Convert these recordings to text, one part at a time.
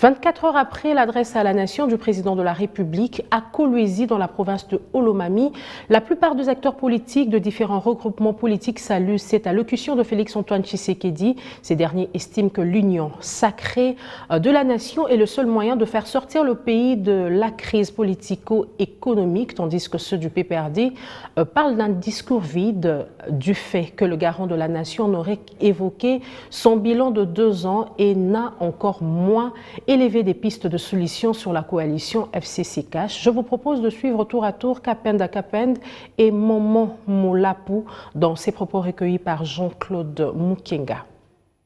24 heures après l'adresse à la nation du président de la République à Kolwezi dans la province de Olomami, la plupart des acteurs politiques de différents regroupements politiques saluent cette allocution de Félix-Antoine Tshisekedi. Ces derniers estiment que l'union sacrée de la nation est le seul moyen de faire sortir le pays de la crise politico-économique, tandis que ceux du PPRD parlent d'un discours vide du fait que le garant de la nation n'aurait évoqué son bilan de 2 ans et n'a encore moins élevé des pistes de solutions sur la coalition FCC Cash. Je vous propose de suivre tour à tour Kapend à Kapend et Momo Moulapou dans ses propos recueillis par Jean-Claude Mukenga.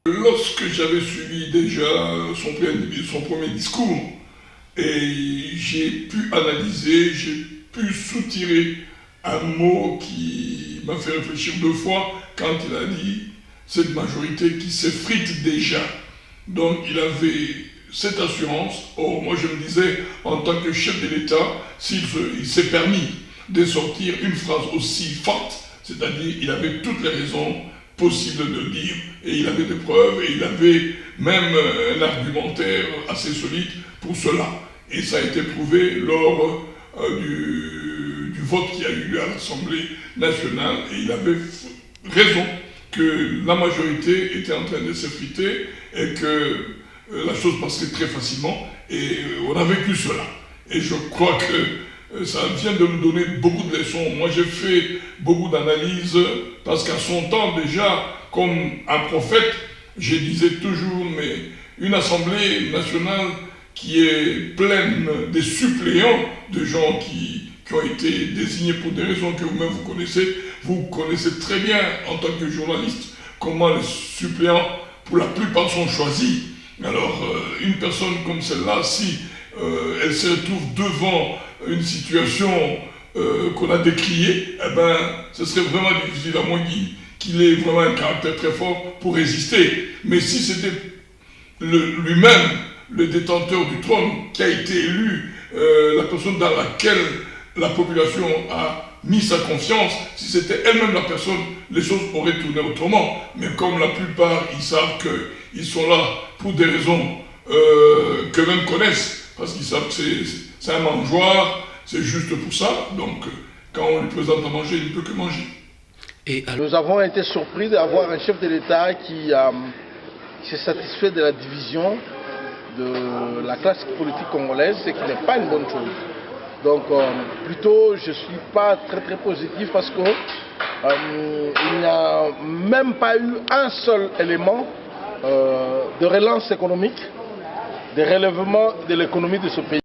Lorsque j'avais suivi déjà son premier discours, et j'ai pu analyser, j'ai pu soutirer un mot qui m'a fait réfléchir 2 fois quand il a dit cette majorité qui s'effrite déjà. Donc il avait cette assurance. Or, moi je me disais, en tant que chef de l'État, il s'est permis de sortir une phrase aussi forte, c'est-à-dire il avait toutes les raisons possibles de le dire, et il avait des preuves, et il avait même un argumentaire assez solide pour cela. Et ça a été prouvé lors du vote qui a eu lieu à l'Assemblée nationale, et il avait raison que la majorité était en train de s'effriter et que la chose passait très facilement, et on a vécu cela. Et je crois que ça vient de nous donner beaucoup de leçons. Moi j'ai fait beaucoup d'analyses, parce qu'à son temps déjà, comme un prophète, je disais toujours, mais une assemblée nationale qui est pleine de suppléants, de gens qui ont été désignés pour des raisons que vous-même vous connaissez très bien en tant que journaliste, comment les suppléants, pour la plupart, sont choisis. Alors, une personne comme celle-là, si elle se retrouve devant une situation qu'on a décriée, eh ben, ce serait vraiment difficile, à moins qu'il ait vraiment un caractère très fort pour résister. Mais si c'était lui-même, le détenteur du trône, qui a été élu, la personne dans laquelle la population a mis sa confiance, si c'était elle-même la personne, les choses auraient tourné autrement. Mais comme la plupart, ils savent qu'ils sont là pour des raisons qu'eux-mêmes connaissent, parce qu'ils savent que c'est un mangeoire, c'est juste pour ça. Donc, quand on lui présente à manger, il ne peut que manger. Et nous avons été surpris d'avoir un chef de l'État qui s'est satisfait de la division de la classe politique congolaise, ce qui n'est pas une bonne chose. Donc plutôt je ne suis pas très positif, parce qu'il n'y a même pas eu un seul élément de relance économique, de relèvement de l'économie de ce pays.